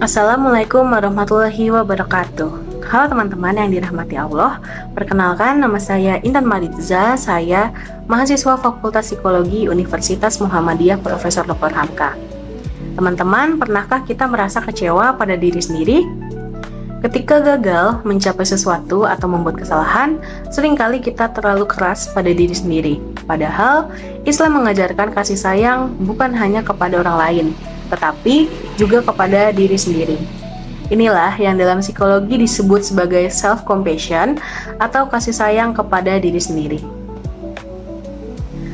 Assalamualaikum warahmatullahi wabarakatuh. Halo teman-teman yang dirahmati Allah. Perkenalkan, nama saya Intan Maritza. Saya mahasiswa Fakultas Psikologi Universitas Muhammadiyah Profesor Dr. Hamka. Teman-teman, pernahkah kita merasa kecewa pada diri sendiri? Ketika gagal mencapai sesuatu atau membuat kesalahan, seringkali kita terlalu keras pada diri sendiri. Padahal, Islam mengajarkan kasih sayang bukan hanya kepada orang lain, tetapi juga kepada diri sendiri. Inilah yang dalam psikologi disebut sebagai self-compassion atau kasih sayang kepada diri sendiri.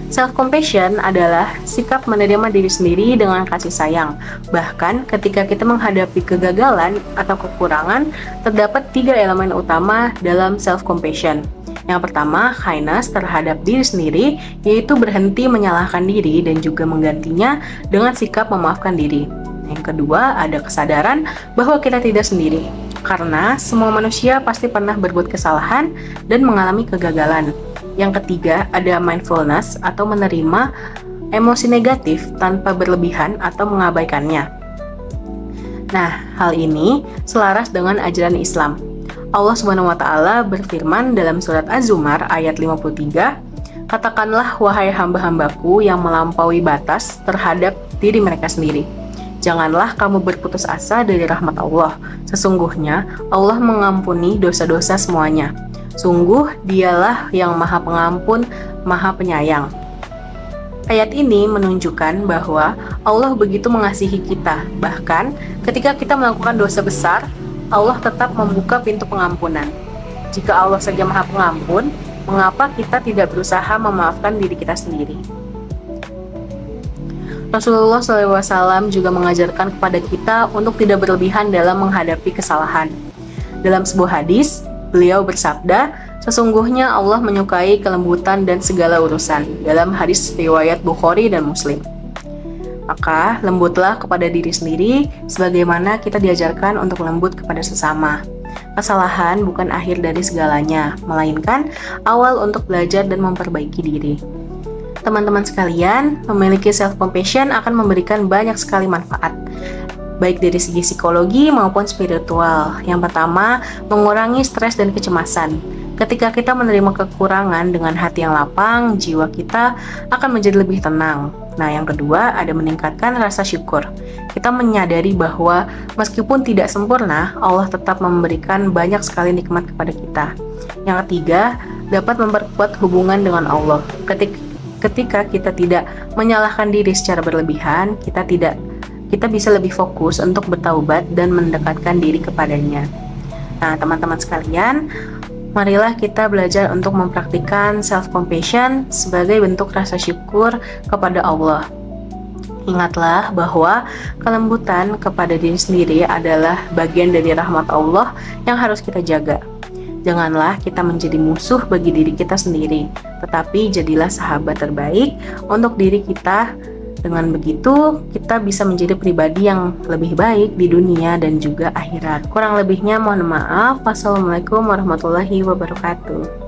Self-compassion adalah sikap menerima diri sendiri dengan kasih sayang. Bahkan ketika kita menghadapi kegagalan atau kekurangan, terdapat 3 elemen utama dalam self-compassion. Yang pertama, kindness terhadap diri sendiri, yaitu berhenti menyalahkan diri dan juga menggantinya dengan sikap memaafkan diri. Yang kedua, ada kesadaran bahwa kita tidak sendiri, karena semua manusia pasti pernah berbuat kesalahan dan mengalami kegagalan. Yang ketiga, ada mindfulness atau menerima emosi negatif tanpa berlebihan atau mengabaikannya. Nah, hal ini selaras dengan ajaran Islam. Allah Subhanahu wa Ta'ala berfirman dalam surat Az-Zumar ayat 53, "Katakanlah wahai hamba-hambaku yang melampaui batas terhadap diri mereka sendiri. Janganlah kamu berputus asa dari rahmat Allah. Sesungguhnya Allah mengampuni dosa-dosa semuanya. Sungguh Dialah yang Maha Pengampun, Maha Penyayang." Ayat ini menunjukkan bahwa Allah begitu mengasihi kita. Bahkan ketika kita melakukan dosa besar, Allah tetap membuka pintu pengampunan. Jika Allah saja Maha Pengampun, mengapa kita tidak berusaha memaafkan diri kita sendiri? Rasulullah SAW juga mengajarkan kepada kita untuk tidak berlebihan dalam menghadapi kesalahan. Dalam sebuah hadis, beliau bersabda, "Sesungguhnya Allah menyukai kelembutan dan segala urusan." Dalam hadis riwayat Bukhari dan Muslim. Maka lembutlah kepada diri sendiri sebagaimana kita diajarkan untuk lembut kepada sesama. Kesalahan bukan akhir dari segalanya, melainkan awal untuk belajar dan memperbaiki diri. Teman-teman sekalian, memiliki self-compassion akan memberikan banyak sekali manfaat, baik dari segi psikologi maupun spiritual. Yang pertama, mengurangi stres dan kecemasan. Ketika kita menerima kekurangan dengan hati yang lapang, jiwa kita akan menjadi lebih tenang. Nah, yang kedua, ada meningkatkan rasa syukur. Kita menyadari bahwa meskipun tidak sempurna, Allah tetap memberikan banyak sekali nikmat kepada kita. Yang ketiga, dapat memperkuat hubungan dengan Allah. Ketika kita tidak menyalahkan diri secara berlebihan, kita bisa lebih fokus untuk bertaubat dan mendekatkan diri kepadanya. Nah, teman-teman sekalian, marilah kita belajar untuk mempraktikkan self-compassion sebagai bentuk rasa syukur kepada Allah. Ingatlah bahwa kelembutan kepada diri sendiri adalah bagian dari rahmat Allah yang harus kita jaga. Janganlah kita menjadi musuh bagi diri kita sendiri, tetapi jadilah sahabat terbaik untuk diri kita. Dengan begitu, kita bisa menjadi pribadi yang lebih baik di dunia dan juga akhirat. Kurang lebihnya mohon maaf. Wassalamualaikum warahmatullahi wabarakatuh.